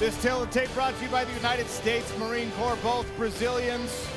This tale of tape brought to you by the United States Marine Corps, both Brazilians,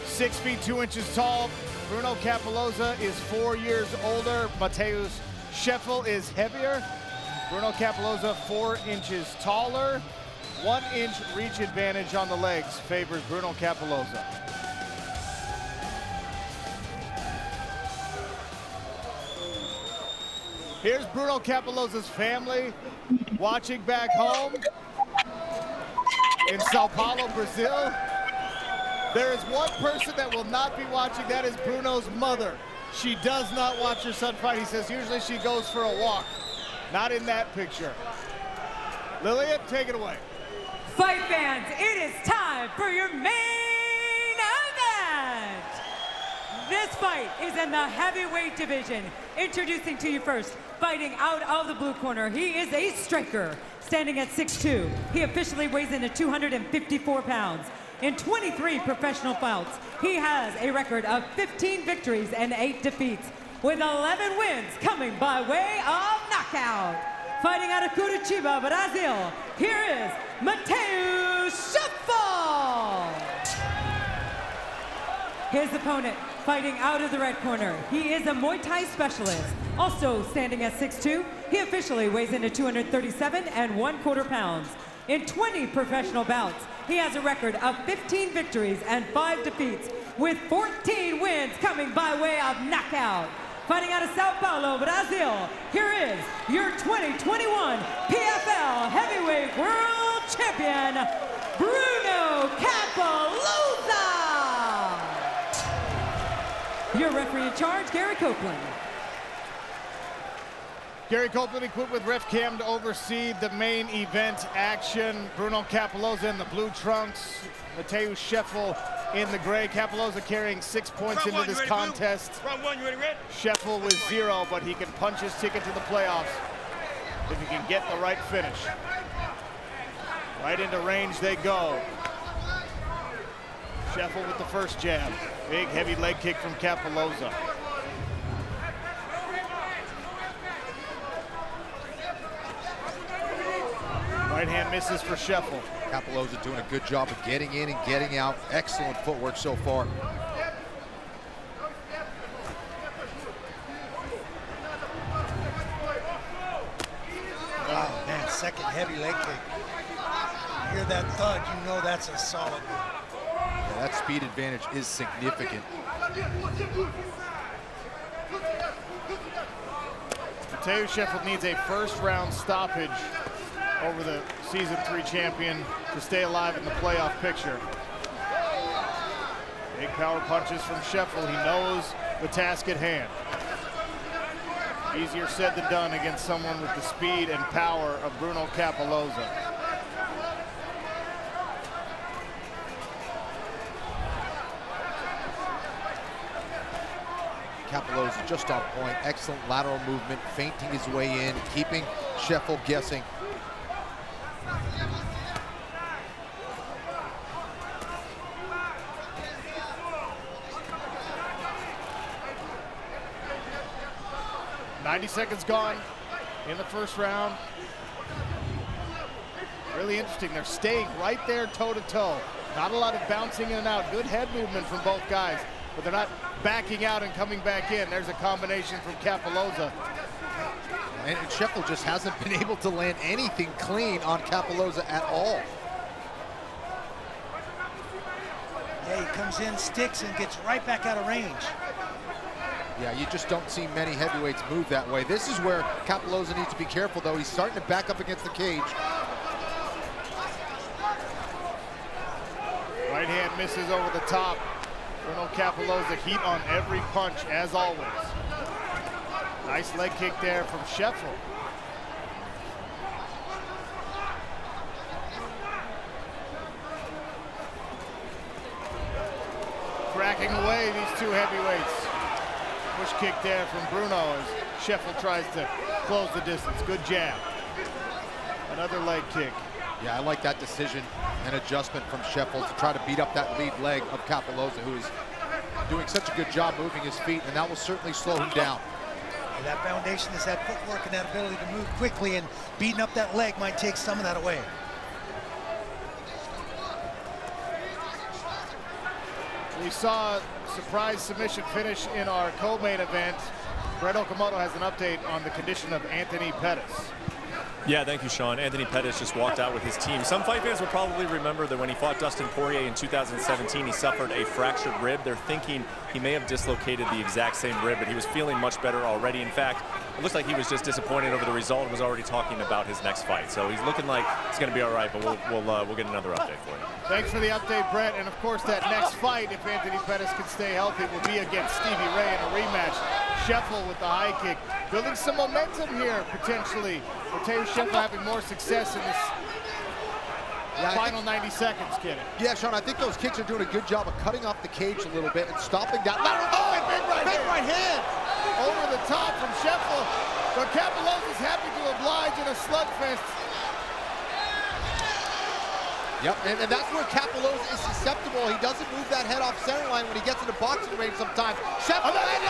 6 feet 2 inches tall. Bruno Cappelozza is 4 years older. Matheus Scheffel is heavier. Bruno Cappelozza 4 inches taller. 1 inch reach advantage on the legs favors Bruno Cappelozza. Here's Bruno Cappelozza's family watching back home in Sao Paulo, Brazil. There is one person that will not be watching, that is Bruno's mother. She does not watch her son fight. He says usually she goes for a walk. Not in that picture. Lillian, take it away. Fight fans, it is time for your main event. This fight is in the heavyweight division. Introducing to you first, fighting out of the blue corner, he is a striker, standing at 6'2". He officially weighs in at 254 pounds. In 23 professional bouts, he has a record of 15 victories and 8 defeats, with 11 wins coming by way of knockout. Fighting out of Curitiba, Brazil, here is Matheus Scheffel. His opponent, fighting out of the red corner, he is a Muay Thai specialist. Also standing at 6'2", he officially weighs in at 237 1/4 pounds. In 20 professional bouts, he has a record of 15 victories and 5 defeats, with 14 wins coming by way of knockout. Fighting out of Sao Paulo, Brazil, here is your 2021 PFL Heavyweight World Champion, Bruno Cappelozza. Your referee in charge, Gary Copeland. Gary Copeland equipped with ref cam to oversee the main event action. Bruno Cappelozza in the blue trunks, Matheus Scheffel in the gray. Cappelozza carrying 6 points into this contest. Round one, you ready, Red? Scheffel with 0, but he can punch his ticket to the playoffs if he can get the right finish. Right into range they go. Scheffel with the first jab. Big heavy leg kick from Cappelozza. Right hand misses for Scheffel. Cappelozza doing a good job of getting in and getting out. Excellent footwork so far. Oh man, second heavy leg kick. You hear that thud, you know that's a solid one. Yeah, that speed advantage is significant. Matheus Scheffel needs a first round stoppage over the Season 3 champion to stay alive in the playoff picture. Big power punches from Scheffel. He knows the task at hand. Easier said than done against someone with the speed and power of Bruno Cappelozza. Cappelozza just on point. Excellent lateral movement, feinting his way in, keeping Scheffel guessing. .90 seconds gone in the first round. Really interesting. They're staying right there toe-to-toe. Not a lot of bouncing in and out. Good head movement from both guys, but they're not backing out and coming back in. There's a combination from Cappelozza. And Scheffel just hasn't been able to land anything clean on Cappelozza at all. Yeah, he comes in, sticks, and gets right back out of range. Yeah, you just don't see many heavyweights move that way. This is where Cappelozza needs to be careful, though. He's starting to back up against the cage. Right hand misses over the top. Bruno Cappelozza, heat on every punch, as always. Nice leg kick there from Scheffel. Cracking away these two heavyweights. Push kick there from Bruno as Scheffel tries to close the distance. Good jab. Another leg kick. Yeah, I like that decision and adjustment from Scheffel to try to beat up that lead leg of Cappelozza, who is doing such a good job moving his feet, and that will certainly slow him down. And that foundation is that footwork and that ability to move quickly, and beating up that leg might take some of that away. We saw a surprise submission finish in our co-main event. Brett Okamoto has an update on the condition of Anthony Pettis. Yeah, thank you, Sean. Anthony Pettis just walked out with his team. Some fight fans will probably remember that when he fought Dustin Poirier in 2017, he suffered a fractured rib. They're thinking he may have dislocated the exact same rib, but he was feeling much better already. In fact, it looks like he was just disappointed over the result and was already talking about his next fight. So he's looking like it's going to be all right, but we'll get another update for you. Thanks for the update, Brett. And of course, that next fight, if Anthony Pettis can stay healthy, will be against Stevie Ray in a rematch. Scheffel with the high kick. Building some momentum here, potentially. Matheus Scheffel having more success in this final 90 seconds, Kenny. Yeah, Sean, I think those kicks are doing a good job of cutting off the cage a little bit and stopping that lateral. Big right hand. Over the top from Scheffel. But Cappelozza's happy to oblige in a slugfest. Yep, and that's where Cappelozza is susceptible. He doesn't move that head off center line when he gets into boxing range sometimes. Scheffel landed.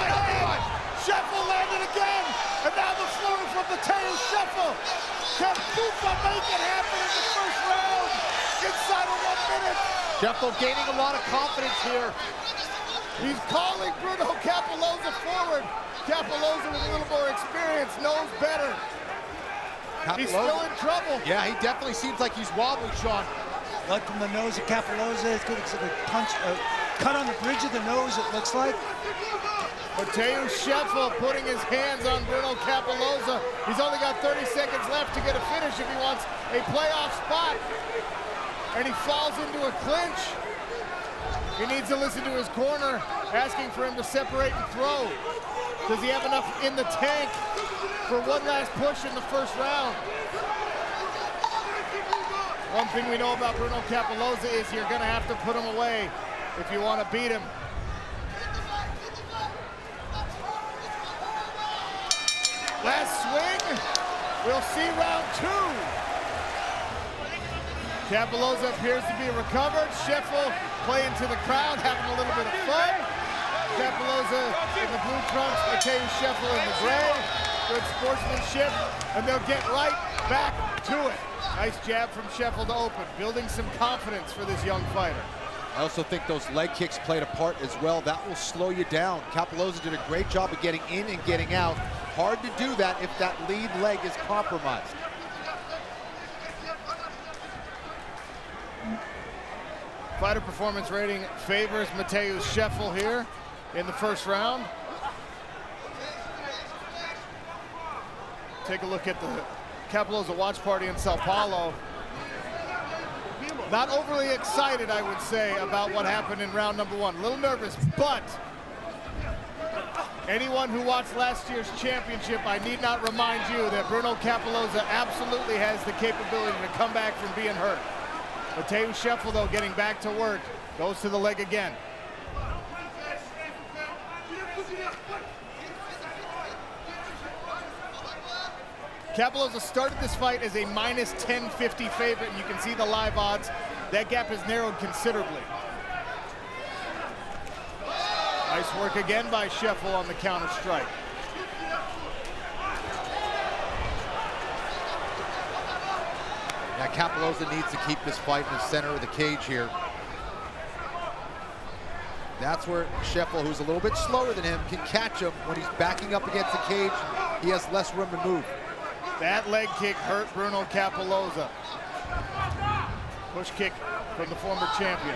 Scheffel landed again. And now the floor from Matheus Scheffel. Can Bufa make it happen in the first round? Inside of 1 minute. Scheffel gaining a lot of confidence here. He's calling Bruno Cappelozza forward. Cappelozza with a little more experience knows better. He's still in trouble. Yeah, he definitely seems like he's wobbly, Sean. Blood from the nose of Cappelozza. It's good. It's a punch, cut on the bridge of the nose, it looks like. Matheus Scheffel putting his hands on Bruno Cappelozza. He's only got 30 seconds left to get a finish if he wants a playoff spot. And he falls into a clinch. He needs to listen to his corner, asking for him to separate and throw. Does he have enough in the tank for one last push in the first round? One thing we know about Bruno Cappelozza is you're going to have to put him away if you want to beat him. Last swing. We'll see round 2. Cappelozza appears to be recovered. Scheffel playing to the crowd, having a little bit of fun. Cappelozza in the blue trunks, Matheus Scheffel in the gray. Good sportsmanship, and they'll get right back to it. Nice jab from Scheffel to open, building some confidence for this young fighter. I also think those leg kicks played a part as well. That will slow you down. Cappelozza did a great job of getting in and getting out. Hard to do that if that lead leg is compromised. Fighter performance rating favors Matheus Scheffel here in the first round. Take a look at the Cappelozza watch party in Sao Paulo. Not overly excited, I would say, about what happened in round number 1. A little nervous, but anyone who watched last year's championship, I need not remind you that Bruno Cappelozza absolutely has the capability to come back from being hurt. Matheus Scheffel, though, getting back to work, goes to the leg again. Cappelozza started this fight as a minus 1050 favorite, and you can see the live odds. That gap has narrowed considerably. Nice work again by Scheffel on the counter strike. Yeah, Cappelozza needs to keep this fight in the center of the cage here. That's where Scheffel, who's a little bit slower than him, can catch him when he's backing up against the cage. He has less room to move. That leg kick hurt Bruno Cappelozza. Push kick from the former champion.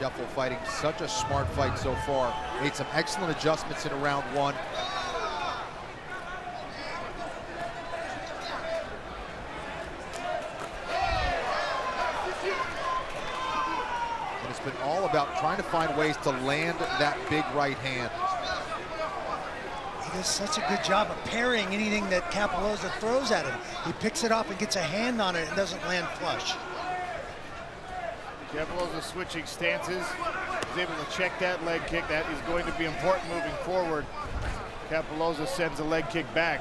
Scheffel fighting such a smart fight so far. Made some excellent adjustments in round 1. And it's been all about trying to find ways to land that big right hand. He does such a good job of parrying anything that Cappelozza throws at him. He picks it up and gets a hand on it and doesn't land flush. Cappelozza switching stances. He's able to check that leg kick. That is going to be important moving forward. Cappelozza sends a leg kick back.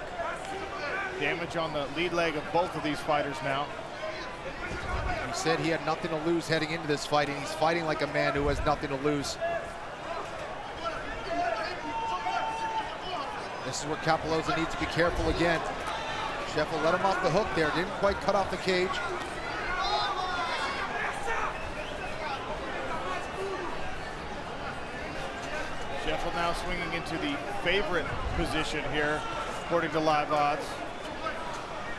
Damage on the lead leg of both of these fighters now. He said he had nothing to lose heading into this fight, and he's fighting like a man who has nothing to lose. This is where Cappelozza needs to be careful again. Scheffel let him off the hook there, didn't quite cut off the cage. Scheffel now swinging into the favorite position here, according to live odds.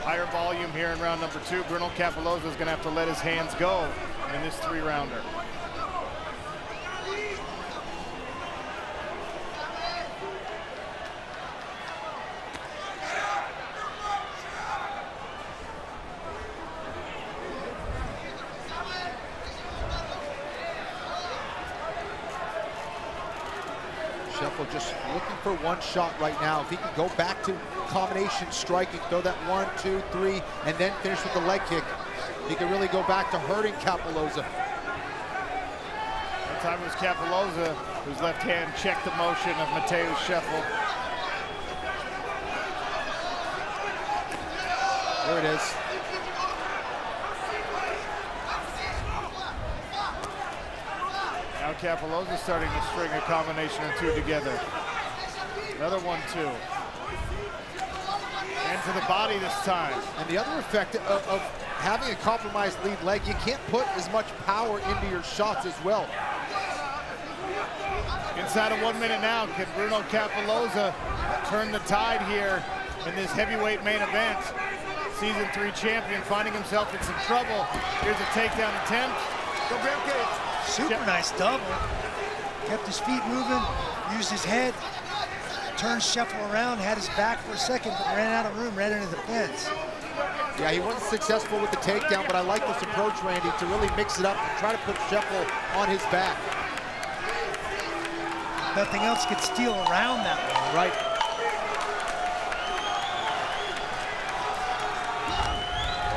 Higher volume here in round number 2. Bruno Cappelozza is going to have to let his hands go in this 3-rounder. Scheffel just looking for one shot right now. If he can go back to combination striking, throw that 1, 2, 3, and then finish with the leg kick, he can really go back to hurting Cappelozza. That time it was Cappelozza whose left hand checked the motion of Matheus Scheffel. There it is. Now Cappelozza starting to string a combination or 2 together. Another 1, 2. And to the body this time. And the other effect of having a compromised lead leg, you can't put as much power into your shots as well. Inside of 1 minute now, can Bruno Cappelozza turn the tide here in this heavyweight main event? Season 3 champion finding himself in some trouble. Here's a takedown attempt. Go grab cage. Super nice double. Kept his feet moving, used his head, turned Scheffel around, had his back for a second, but ran out of room, ran into the fence. Yeah, he wasn't successful with the takedown, but I like this approach, Randy, to really mix it up and try to put Scheffel on his back. Nothing else could steal around that one. Right.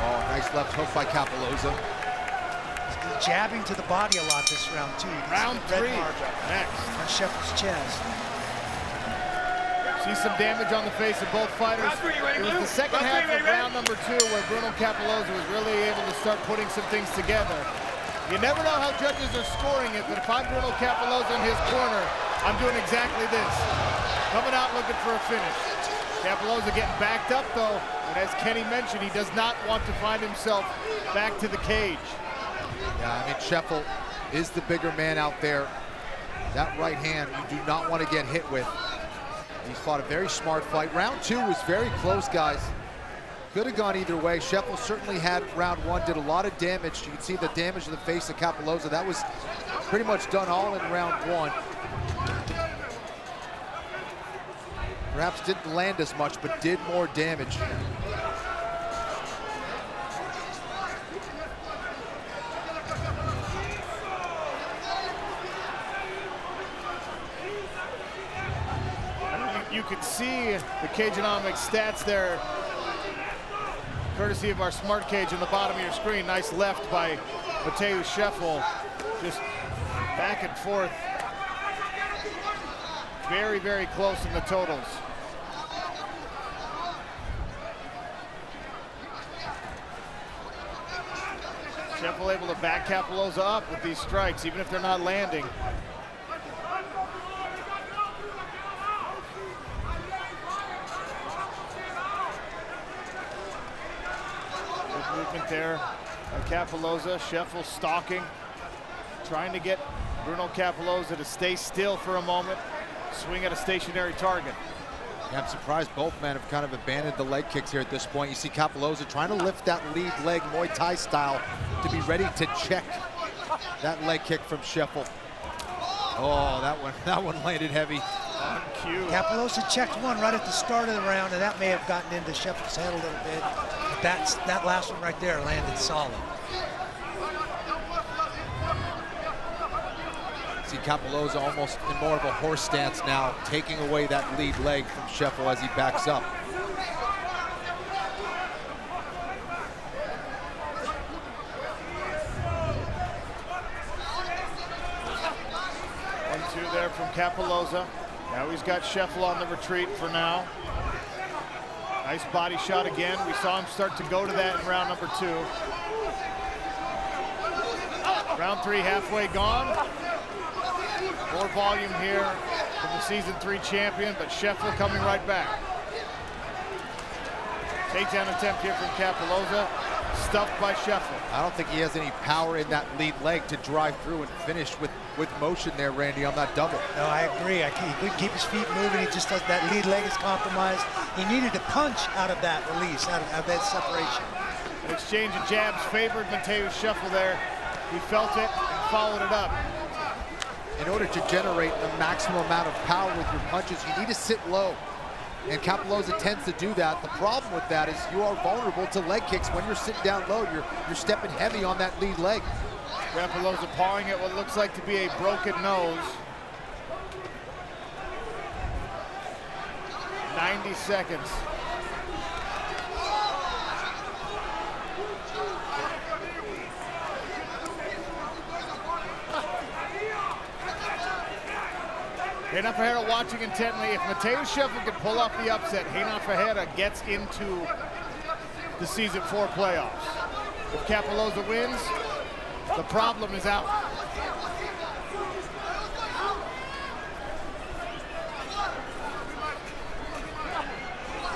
Oh, nice left hook by Cappelozza. Jabbing to the body a lot this round, too. Round 3 next. On Scheffel's chest. See some damage on the face of both fighters. It was the second half of round number 2 where Bruno Cappelozza was really able to start putting some things together. You never know how judges are scoring it, but if I'm Bruno Cappelozza in his corner, I'm doing exactly this. Coming out looking for a finish. Cappelozza getting backed up though, and as Kenny mentioned, he does not want to find himself back to the cage. Yeah, I mean, Scheffel is the bigger man out there. That right hand you do not want to get hit with. He's fought a very smart fight. Round 2 was very close, guys. Could have gone either way. Scheffel certainly had round 1, did a lot of damage. You can see the damage to the face of Cappelozza. That was pretty much done all in round 1. Perhaps didn't land as much, but did more damage. You could see the Cageonomics stats there, courtesy of our smart cage on the bottom of your screen. Nice left by Matheus Scheffel. Just back and forth. Very, very close in the totals. Scheffel able to back Cappelozza up with these strikes, even if they're not landing. Movement there by Cappelozza. Scheffel stalking, trying to get Bruno Cappelozza to stay still for a moment, swing at a stationary target. Yeah, I'm surprised both men have kind of abandoned the leg kicks here at this point. You see Cappelozza trying to lift that lead leg Muay Thai style to be ready to check that leg kick from Scheffel. Oh, that one landed heavy. On cue. Cappelozza checked one right at the start of the round, and that may have gotten into Scheffel's head a little bit. But that last one right there landed solid. See Cappelozza almost in more of a horse stance now, taking away that lead leg from Scheffel as he backs up. One-two there from Cappelozza. Now he's got Scheffel on the retreat for now. Nice body shot again. We saw him start to go to that in round number 2. Round 3 halfway gone. More volume here from the season 3 champion, but Scheffel coming right back. Takedown attempt here from Cappelozza, stuffed by Scheffel. I don't think he has any power in that lead leg to drive through and finish with motion there, Randy, on that double. No, I agree. He couldn't keep his feet moving. He just does that lead leg is compromised. He needed to punch out of that release, out of that separation. An exchange of jabs favored Matheus Scheffel there. He felt it and followed it up. In order to generate the maximum amount of power with your punches, you need to sit low. And Cappelozza tends to do that. The problem with that is you are vulnerable to leg kicks. When you're sitting down low, you're stepping heavy on that lead leg. Cappelozza pawing at what looks like to be a broken nose. 90 seconds. Reina Ferreira watching intently. If Matheus Scheffel can pull off the upset, Reina Ferreira gets into the season 4 playoffs. If Cappelozza wins, the problem is out.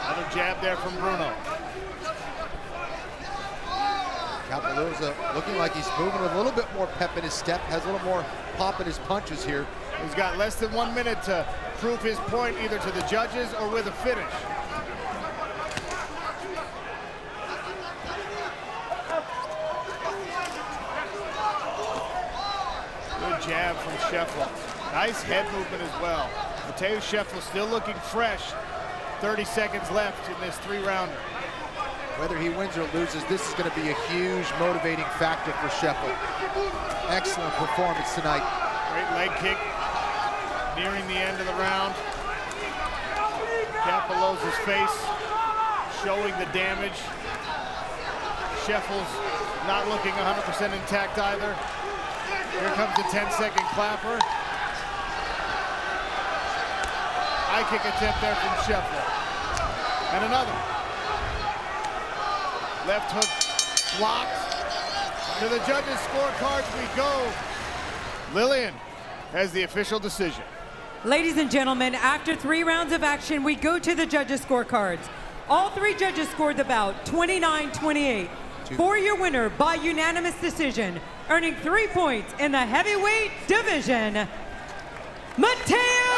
Another jab there from Bruno. Cappelozza looking like he's moving with a little bit more pep in his step, has a little more pop in his punches here. He's got less than 1 minute to prove his point either to the judges or with a finish. Good jab from Scheffel. Nice head movement as well. Matheus Scheffel still looking fresh. 30 seconds left in this 3-rounder. Whether he wins or loses, this is going to be a huge motivating factor for Scheffel. Excellent performance tonight. Great leg kick. Nearing the end of the round. Cappelozza's face showing the damage. Scheffel's not looking 100% intact either. Here comes the 10-second clapper. High kick attempt there from Scheffel. And another. Left hook blocked. To the judges' scorecards we go. Lillian has the official decision. Ladies and gentlemen, after 3 rounds of action, we go to the judges' scorecards. All 3 judges scored the bout 29-28. For your winner by unanimous decision, earning 3 points in the heavyweight division, Matheus